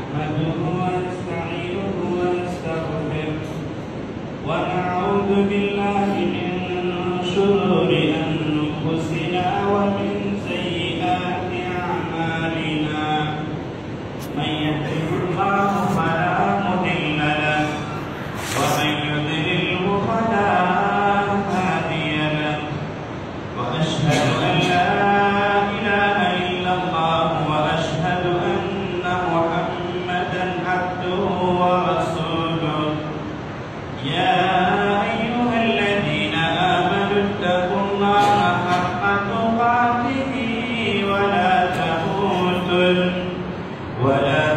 نحمده ونستعينه ونستغفره ونعوذ بالله من شرور أنفسنا ومن سيئات أعمالنا من يهده الله فلا مضل له ومن يضلل فلا هادي له وأشهد أن لا إله إلا الله وأشهد أن محمدا عبده ورسوله يا أيها الذين آمنوا اتقوا الله حق تقاته ولا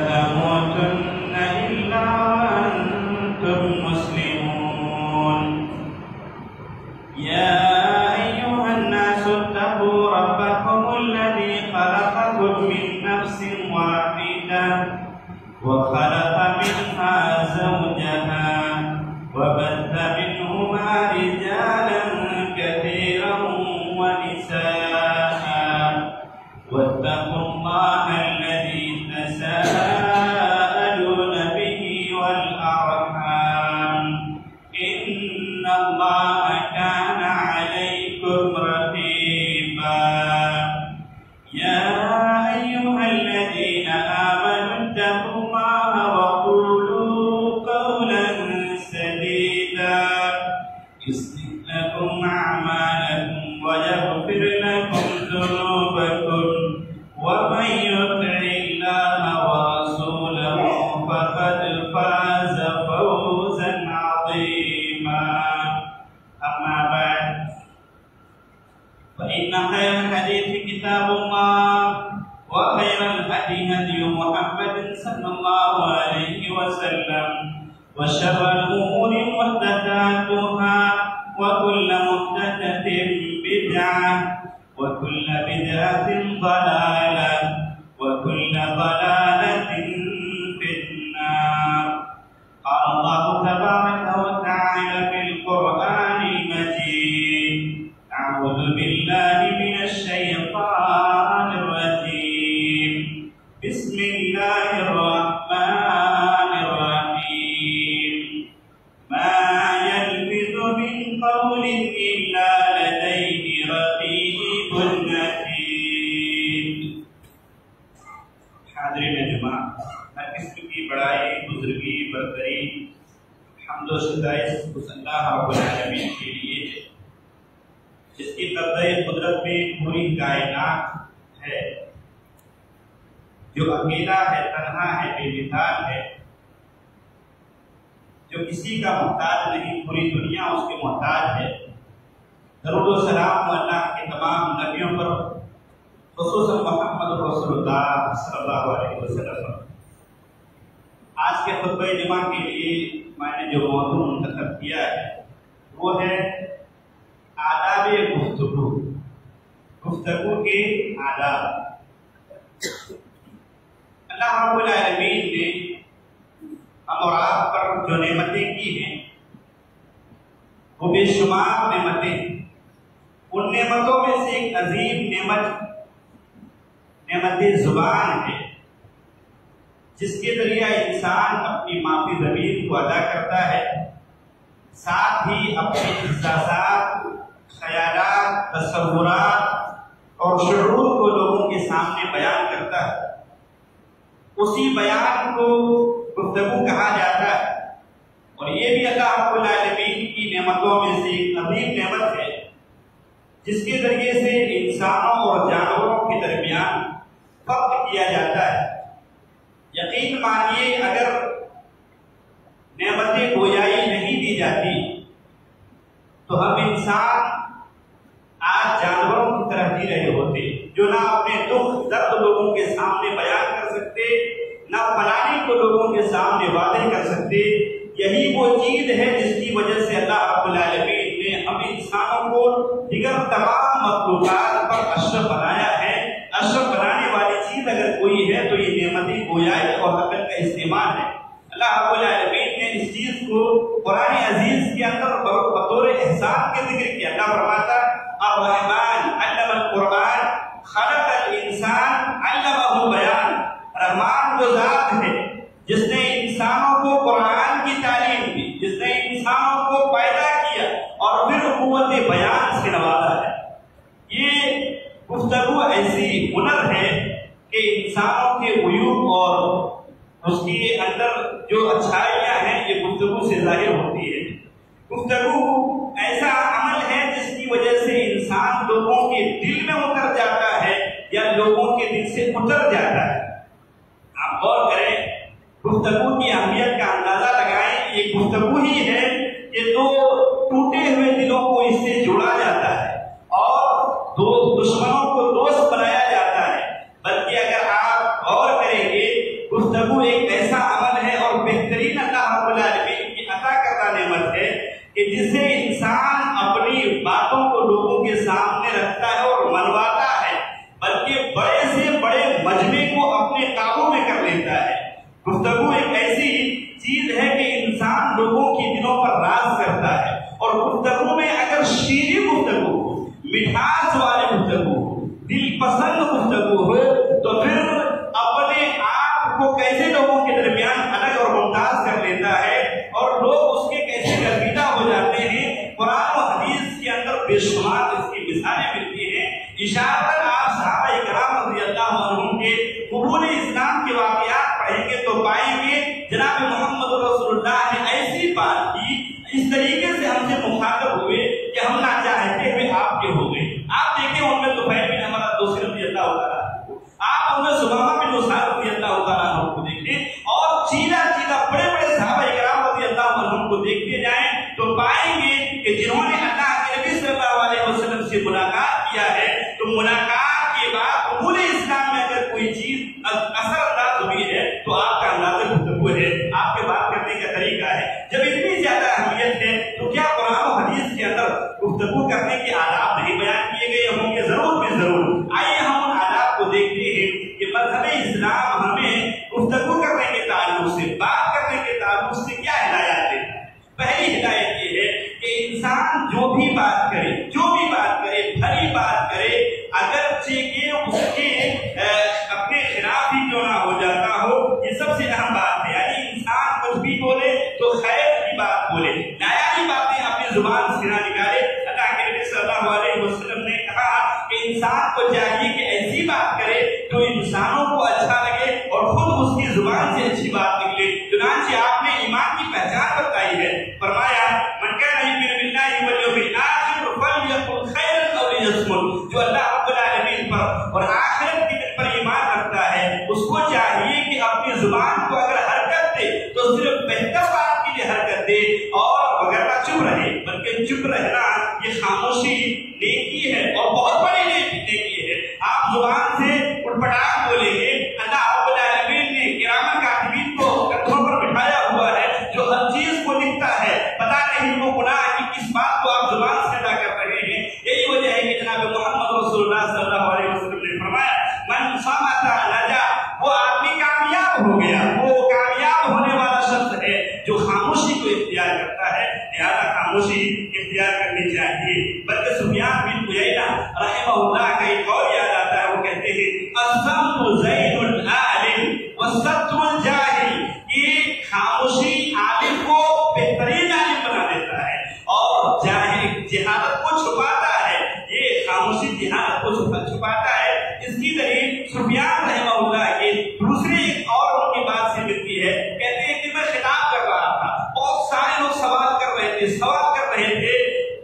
تموتن إلا وأنتم مسلمون يا أيها الناس اتقوا ربكم الذي خلقكم من نفس واحدة وخلق منها زوجها وبث منهما رجالا كثيرا ونساء واتقوا الله الذي تساءلون به والأرحام إن الله كان عليكم رقيبا يا أيها الذين آمنوا اتقوا الله وقولوا قولا سديدا يصلح لكم أعمالكم ويغفر لكم ذنوبكم ومن يطع الله ورسوله فقد فاز فوزا عظيما أما بعد فإن خير الحديث كتاب الله وخير الهدي هدي محمد صلى الله عليه وسلم وشر الأمور محدثاتها وكل محدثة بدعة وكل بدعة ضلالة وكل ضلالة في النار قال الله تبارك وتعالى في القرآن المجيد أعوذ بالله من الشيطان الرجيم بسم الله الرحمن الرحيم ما يلفظ من قول إلا لديه رقيب عتيد حاضرین جمع ہر قسم کی بڑائی بزرگی برتری حمد و ستائش اس اللہ رب العالمین کے لیے ہے جس کی قبضہ قدرت میں پوری کائنات ہے، جو اکیلا ہے، تنہا ہے، بے مثال ہے، جو کسی کا محتاج نہیں، پوری دنیا اس کے محتاج ہے۔ درود و سلام اللہ کے تمام نبیوں پر، خصوصاً محمد رسول اللہ صلی اللہ علیہ وسلم۔ آج کے خطبہ جمعہ کے لیے میں نے جو موضوع منتخب کیا ہے وہ ہے آداب گفتگو، گفتگو کے آداب۔ اللہ رب العالمین نے ہم اور آپ پر جو نعمتیں کی ہیں وہ بے شمار نعمتیں، ان نعمتوں میں سے ایک عظیم نعمت زبان ہے، جس کے ذریعہ انسان اپنی مادی ضمیر کو ادا کرتا ہے، ساتھ ہی اپنے احساسات، خیالات، تصورات اور شعور کو لوگوں کے سامنے بیان کرتا ہے۔ اسی بیان کو گفتگو کہا جاتا ہے، اور یہ بھی اللہ رب العالمین کی نعمتوں میں سے ایک عظیم نعمت ہے، جس کے ذریعے سے انسانوں اور جانوروں کے درمیان فرق کیا جاتا ہے۔ یقین مانیے اگر نعمت گویائی نہیں دی جاتی تو ہم انسان آج جانوروں کی طرح جی رہے ہوتے، جو نہ اپنے دکھ درد لوگوں کے سامنے بیان کر سکتے، نہ فلانے کو لوگوں کے سامنے واضح کر سکتے۔ یہی وہ چیز ہے جس کی وجہ سے اللہ رب العالمین نے ہم انسانوں کو دیگر تمام مخلوقات پر اشرف بنایا ہے۔ اشرف بنانے والی چیز اگر کوئی ہے تو یہ نعمتی گویائی اور عقل کا استعمال ہے۔ اللہ رب العالمین نے اس چیز کو قرآن عزیز کے اندر بطور احسان کے ذکر کیا۔ اللہ فرماتا الرحمن علم القرآن خلق الانسان علمہ بیان۔ رحمان وہ ذات ہے ہنر ہے کہ انسانوں کے عیوب اور اس کے اندر جو اچھائیاں ہیں یہ گفتگو سے ظاہر ہوتی ہے۔ گفتگو ایسا عمل ہے جس کی وجہ سے انسان لوگوں کے دل میں اتر جاتا ہے یا لوگوں کے دل سے اتر جاتا ہے۔ آپ غور کریں، گفتگو کی اہمیت کا اندازہ لگائیں، یہ گفتگو ہی ہے کہ دو ٹوٹے ہوئے دلوں کو اس سے جوڑا جاتا ہے اور دو دشمنوں کو دوست بنایا جاتا ہے۔ بلکہ اگر آپ غور کریں گے، گفتگو ایک ایسا عمل ہے اور بہترین اللہ رب العالمین کی عطا کردہ نعمت ہے کہ جس سے انسان اپنی باتوں کو لوگوں کے سامنے رکھتا ہے اور منواتا ہے، بلکہ بڑے سے بڑے مجمع کو اپنے قابو میں کر لیتا ہے۔ گفتگو ایک ایسی چیز ہے کہ انسان لوگوں کی دلوں پر راز کرتا ہے، اور گفتگو میں اگر شیریں گفتگو ہو، مٹھاس والی گفتگو ہو، دل پسند گفتگو ہو، تو پھر اپنے آپ کو کیسے لوگوں کے درمیان الگ اور ممتاز کر لیتا ہے اور لوگ اس کے کیسے گرویدہ ہو جاتے ہیں۔ قرآن و حدیث کے اندر بے شمار اس کی مثالیں ملتی ہیں۔ اشارتاً آپ صحابہ کرام رضی اللہ عنہم کے قبول اسلام کے واقعات پڑھیں گے تو پائیں گے جناب محمد رسول اللہ نے ایسی بات کی، اس طریقے سے ہم سے مخاطب ہوئے کہ ہم نہ چاہتے ہوئے آپ کے ہو گئے۔ آپ دیکھیں ان میں طفیل بن عمرہ دوسری رضی اللہ تعالیٰ، آپ ان میں سمامہ بن اساد رضی اللہ تعالیٰ کو دیکھیں، اور چیلا بڑے بڑے صحابہ کرام رضی اللہ عنہم کو دیکھتے جائیں تو پائیں گے کہ جنہوں نے اللہ کے نبی صلی اللہ علیہ وسلم سے ملاقات کیا ہے، تو ملاقات کے بعد قبول اسلام میں اگر کوئی چیز اثر انداز ہوئی ہے تو آپ کا انداز گفتگو ہے، آپ کے بات کرنے کا طریقہ ہے۔ جب اتنی زیادہ اہمیت ہے تو کیا قرآن و حدیث کے اندر گفتگو کرنے کے آداب نہیں بیان کیے گئے ہوں گے؟ ضرور بھی ضرور۔ آئیے ہم ان آداب کو دیکھتے ہیں کہ مذہب اسلام ہمیں گفتگو کرنے کے تعلق سے، بات کرنے کے تعلق سے کیا ہدایت دیتا ہے۔ پہلی ہدایت یہ ہے کہ انسان جو بھی بات کرے، بھلی بات کرے، اگرچہ کہ اس کے اپنے خلاف ہی کیوں نہ ہو جاتا ہو، یہ سب سے اہم بات ہے۔ یعنی انسان کچھ بھی بولے تو خیر کی بات بولے، نایابی باتیں اپنی زبان سے نہ نکالے۔ اللہ کے نبی صلی اللہ علیہ وسلم نے کہا کہ انسان کو چاہیے کہ ایسی بات کرے تو انسانوں کو اچھا لگے اور خود اس کی زبان سے اچھی بات نکلے۔ چنانچہ آپ نے ایمان کی پہچان بتائی ہے، فرمایا من کان یؤمن باللہ والیوم الآخر فلیقل خیرا او لیصمت۔ جو اللہ رب العالمین پر اور آخرت کے دن پر ایمان رکھتا ہے، اس کو چاہیے کہ اپنی زبان کو اگر حرکت دے تو صرف بہتر بات کے لیے حرکت دے اور وغیرہ چپ رہے، بلکہ چپ رہنا یہ خاموشی نیکی ہے اور بہت بڑی نیکی ہے۔ آپ زبان سے اٹپٹاٹ بولیں گے، اللہ رب العالمین نے کرامن کاتبین کو کندھوں پر بٹھایا ہوا ہے جو ہر چیز کو لکھتا ہے، پتہ نہیں وہ گناہ کی کس بات کو آپ زبان سے ادا کر رہے ہیں۔ یہی وجہ ہے کہ جناب محمد رسول اللہ صلی اللہ علیہ وسلم نے فرمایا من صمت نجا، وہ آدمی کامیاب ہو گیا، وہ کامیاب ہونے والا شخص ہے جو خاموشی کو اختیار کرتا ہے۔ لہذا خاموشی اختیار کرنی چاہیے۔ بلکہ سفیان بن عیینہ رحمہ اللہ کا ایک قول یاد آتا ہے، وہ کہتے ہیں الصمت زین العالم والستر الجاہل، یہ خاموشی عالم کو بہترین عالم بنا دیتا ہے اور جاہل جہالت کو چھپاتا ہے۔ یہ خاموشی جہالت کو چھپاتا ہے۔ اس کی دلیل سفیان رحمہ اللہ کے دوسرے ایک اور ان کی بات سے ملتی ہے، کہتے ہیں کہ میں خطاب کر رہا تھا، بہت سارے لوگ سوال کر رہے تھے،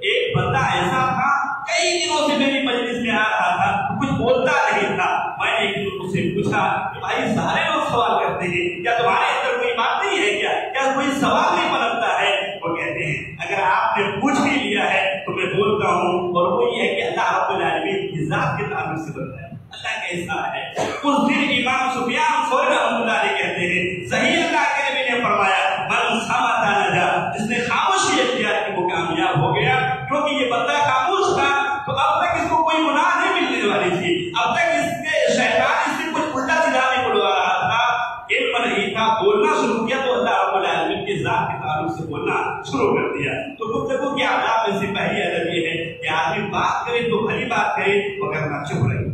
ایک بندہ ایسا تھا کئی دنوں سے میری مجلس میں آ رہا تھا، کچھ بولتا نہیں تھا۔ میں نے ایک دن سے پوچھا کہ بھائی سارے لوگ سوال کرتے ہیں، کیا تمہارے اندر کوئی بات نہیں ہے؟ کیا کوئی سوال نہیں بنتا ہے؟ وہ کہتے ہیں اگر آپ نے پوچھ بھی لیا ہے تو میں بولتا ہوں، اور وہ یہ ہے کہ اللہ رب العالمین کی ذات کے تعلق سے بنتا ہے۔ اللہ کیسا ہے؟ اس دن امام سفیان ثوری رحمۃ اللہ علیہ کہتے ہیں صحیح اللہ کے نبی نے فرمایا من صمت نجا، جس نے خاموشی اختیار کی وہ کامیاب ہو گیا۔ کیونکہ یہ بندہ خاموش تھا تو اب تک اس کو کوئی گناہ نہیں ملنے والی تھی، اب تک اس کے شیطان اس سے کچھ الٹا سیدھا نہیں بلوا رہا تھا، علم نہیں تھا، بولنا شروع کیا تو اللہ رب العالمین کی ذات کے تعلق سے بولنا شروع کر دیا۔ تو گفتگو کے آداب میں سے پہلی ادب یہ ہے کہ آدمی بات کرے تو بھلی بات کرے وغیرہ چپ رہے۔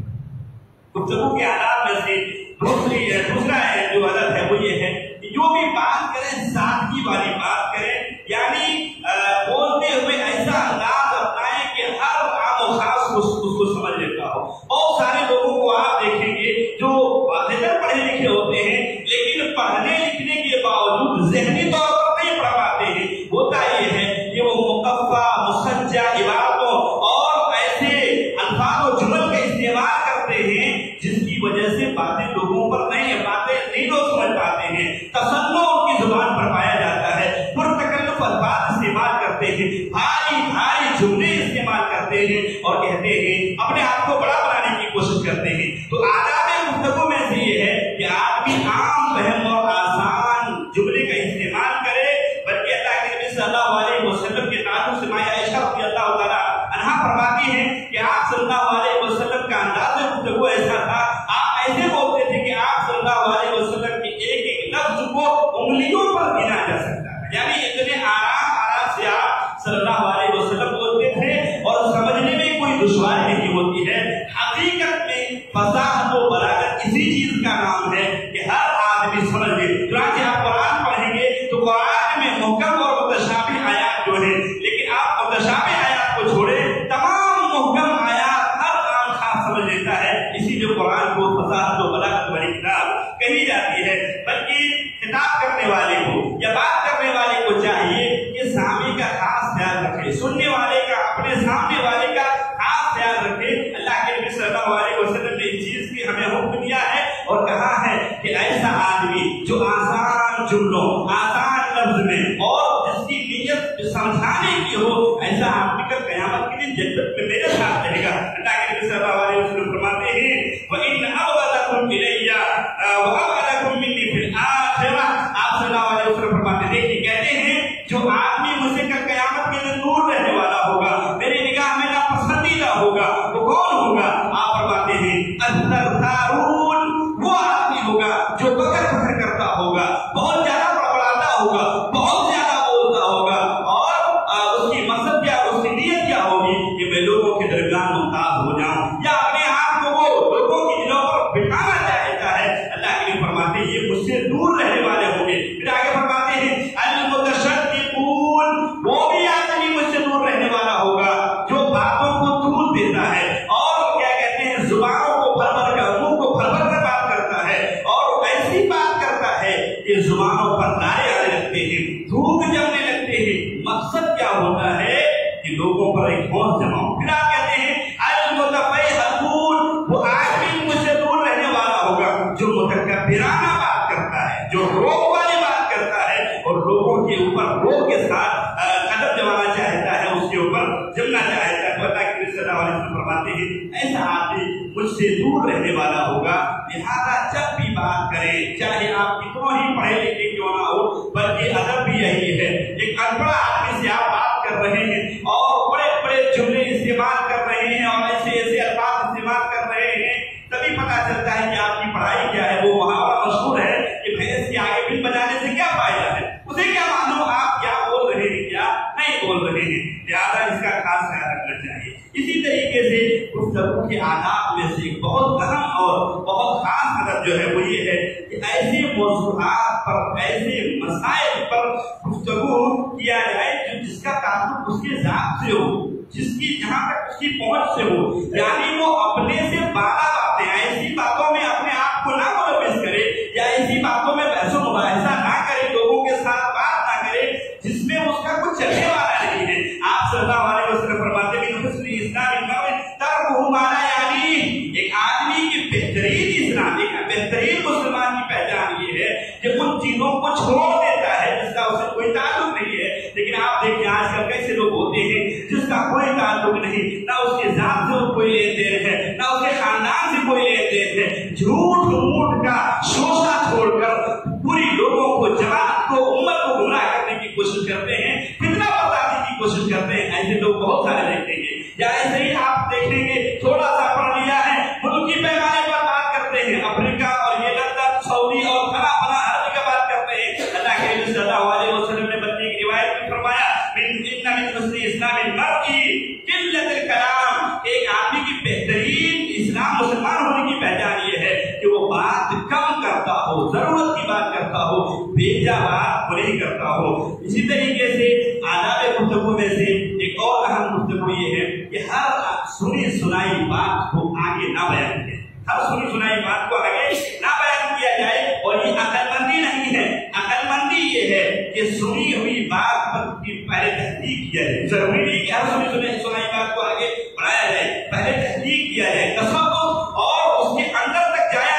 گفتگو کے آداب میں سے دوسرا جو ادب ہے وہ یہ ہے کہ جو بھی بات کریں سادگی والی بات کریں، یعنی بولتے ہوئے ایسا انداز اپنائیں کہ ہر عام و خاص اس کو سمجھ لیتا ہو۔ بہت سارے لوگوں کو آپ دیکھیں جیسے باتیں لوگوں پر نہیں ہے، باتیں نہیں لوگ سمجھ پاتے ہیں، تسنع ان کی زبان پر پایا جاتا ہے، پرتکلف الفاظ استعمال کرتے ہیں، بھاری بھاری جملے استعمال کرتے ہیں اور کہتے ہیں، اپنے آپ کو بڑا بنانے کی کوشش کرتے ہیں۔ تو آداب گفتگو میں سے یہ ہے کہ آدمی عام فہم اور آسان جملے کا استعمال کرے، بلکہ اللہ کے نبی صلی اللہ علیہ وسلم کے تعلق سے ماں عائشہ رضی اللہ تعالیٰ عنہا فرماتی ہیں کہ آپ صلی اللہ علیہ وسلم کا انداز گفتگو ایسا تھا، آپ ایسے بولتے تھے کہ آپ صلی اللہ علیہ وسلم کے ایک ایک لفظ کو انگلیوں پر گنا جا سکتا ہے، یعنی اتنے آرام سے آپ صلی اللہ علیہ وسلم بولتے تھے اور سمجھنے میں کوئی دشواری نہیں ہوتی ہے۔ حقیقت میں فصاحت و بلاغت اسی چیز کا نام ہے کہ ہر آدمی سمجھ لے۔ چنانچہ آپ قرآن پڑھیں گے تو قرآن میں محکم اور متشابہ آیات جو ہیں، لیکن آپ متشابہ آیات کو چھوڑے، تمام محکم آیات ہر عام خاص سمجھ لیتا ہے، اسی لیے قرآن کو فصاحت و بلاغت والی کتاب کہی جاتی ہے۔ بلکہ خطاب کرنے والے کو یا بات کرنے والے کو چاہیے کہ سامع کا خاص خیال رکھے، سننے والے کا، اپنے سامنے والے کا خاص خیال رکھے۔ اللہ کے نبی صلی اللہ علیہ وسلم نے اس چیز کی ہمیں حکم دیا ہے اور کہا ہے کہ ایسا آدمی جو آسان جملوں، آسان لفظ میں اور جس کی نیت سمجھانے کی ہو، ایسا آدمی کا قیامت کے دن جنت میں میرے ساتھ رہے گا۔ اللہ کے نبی صلی اللہ علیہ وسلم فرماتے ہیں وَإِنَّ أَبْغَضَكُمْ إِلَيَّ وَأَبْعَدَكُمْ مِنِّي فِي الْآخِرَةِ۔ آپ صلی اللہ علیہ وسلم فرماتے ہیں کہ کہتے ہیں جو آدمی مجھ سے کل قیامت کے دن دور رہنے والا ہوگا، میری نگاہ میں ناپسندیدہ ہوگا، وہ کون ہوگا؟ آپ فرماتے ہیں الثرثارون، وہ آدمی ہوگا جو بکر بکر کرتا ہوگا، بہت زیادہ بڑبڑاتا ہوگا، بہت زیادہ بولتا ہوگا، اور اس کی مقصد کیا، اس کی نیت کیا ہوگی کہ میں لوگوں کے درمیان ممتاز ہو جاؤں، یا اپنے آپ کو وہ لوگوں کی دلوں پر بٹھانا چاہتا ہے۔ اللہ کے لیے فرماتے ہیں یہ مجھ سے دور رہنے والے ہوں گے۔ پھر آگے فرماتے ہیں المتشدقون، وہ بھی آدمی مجھ سے دور رہنے والا ہوگا جو باتوں کو طول دیتا ہے اور کیا کہتے ہیں زبانوں کو بھر بھر کر، منہ کو بھر بھر کر بات کرتا ہے اور ایسی بات کرتا ہے کہ زبانوں پر نعرے آنے لگتے ہیں، دھوپ جمنے لگتے ہیں۔ مقصد کیا ہوتا ہے کہ لوگوں پر ایک بوجھ جمع ہو۔ پھر آپ کہتے ہیں المتفیہقون، وہ آدمی مجھ سے دور رہنے والا ہوگا جو متکبرانہ بات کرتا ہے، جو روب والی بات کرتا ہے اور لوگوں کے اوپر روب کے ساتھ قدم جمانا چاہتا ہے، اس کے اوپر جمنا چاہتا ہے۔ تو اللہ کے نبی صلی اللہ علیہ وسلم فرماتے ہیں ایسا آدمی مجھ سے دور رہنے والا ہوگا، لہذا جب بھی بات کریں، چاہے آپ کتنا ہی پڑھے لکھے کیوں نہ ہو، بلکہ ادب بھی یہی ہے۔ ایک انپڑھ آدمی سے آپ بات کر رہے ہیں اور بڑے بڑے جملے استعمال کر رہے ہیں اور ایسے ایسے الفاظ استعمال کر رہے ہیں، تبھی پتا چلتا ہے کہ آپ کی پڑھائی کیا ہے۔ وہ محاورہ مشہور ہے کہ بھینس کے آگے بل بجانے سے کیا فائدہ ہے، اسے کیا معلوم آپ کیا بول رہے ہیں کیا نہیں بول رہے ہیں، لہٰذا اس کا خاص خیال رکھنا چاہیے۔ اسی طریقے سے گفتگو کے آداب میں سے ایک بہت اہم اور بہت خاص ادب جو ہے وہ یہ ہے کہ ایسے موضوعات پر، ایسے مسائل پر گفتگو کیا جائے جس کا تعلق اس کے ذات سے ہو، جس کی جہاں تک اس کی پہنچ سے ہو، یعنی وہ اپنے سے بالا باتیں، ایسی باتوں میں اپنے آپ کو نہ ملوث کرے یا ایسی باتوں میں بحث و مباحثہ نہ کرے، لوگوں کے ساتھ بات نہ کرے جس میں اس کا کچھ چلنے والا نہیں ہے۔ آپ صلی اللہ علیہ وسلم فرماتے ہیں کہ حسن اسلام المرء ترکہ ما لا یعنیہ، ایک آدمی کی بہترین اسلام، ایک بہترین مسلمان کی پہچان یہ ہے کہ ان چیزوں کو چھوڑ دیتا ہے جس کا اسے کوئی تعلق نہیں ہے۔ لیکن آپ دیکھیں آج کل کیسے لوگ ہوتے ہیں جس کا کوئی تعلق نہیں، نہ اس کے ذات سے کوئی لین دین ہے، نہ اس کے خاندان سے کوئی لین دین ہے، جھوٹ موٹ کا شوشہ چھوڑ کر پوری لوگوں کو، جماعت کو، امت کو گمراہ کرنے کی کوشش کرتے ہیں، فتنہ بتانے کی کوشش کرتے ہیں۔ ایسے لوگ بہت سارے دیکھیں گے، یا ایسے ہی آپ دیکھیں گے تھوڑا سا پڑھ لیا ہے، ملکی پیمانے پر بات کرتے ہیں، افریقہ اور یہ لندن، سعودی اور فلاں فلاں ہر جگہ بات کرتے ہیں۔ اللہ کے نبی صلی اللہ علیہ وسلم نے بلکہ ایک روایت میں فرمایا ان من حسن اسلام المرء قلت الکلام، ایک آدمی کی بہترین اسلام مسلمان ہونے کی پہچان یہ ہے کہ وہ بات کم کرتا ہو، ضرورت کی بات کرتا ہو، بےجا بات نہیں کرتا ہو۔ اسی طریقے سے آداب گفتگو میں سے ایک اور اہم گفتگو یہ ہے کہ ہر سنی سنائی بات کو آگے نہ بیان کرے، ہر سنی سنائی بات کو آگے نہ بیان کیا جائے، اور یہ عقل مندی نہیں ہے۔ عقل مندی یہ ہے کہ سنی ہوئی بات پر پہلے تحقیق کیا جائے، ضروری نہیں کہ ہر سنائی بات کو آگے بڑھایا جائے، پہلے تحقیق کیا جائے، تصور اور اس کے اندر تک جایا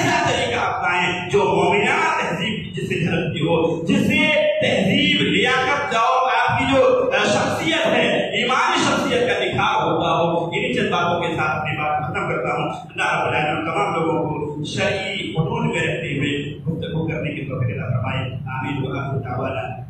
ایسا طریقہ اپنائیں جو مومنہ تہذیب جس سے جھلکتی ہو، جس سے تہذیب، لیاقت اور آپ کی جو شخصیت ہے، ایمانی شخصیت کا نکھار ہوتا ہو۔ انہی چند باتوں کے ساتھ اپنی بات ختم کرتا ہوں۔ اللہ رب العالمین تمام لوگوں کو شرعی حدود میں رہتے ہوئے گفتگو کرنے کی توفیق عطا فرمائے۔ آمین۔ وآخر دعوانا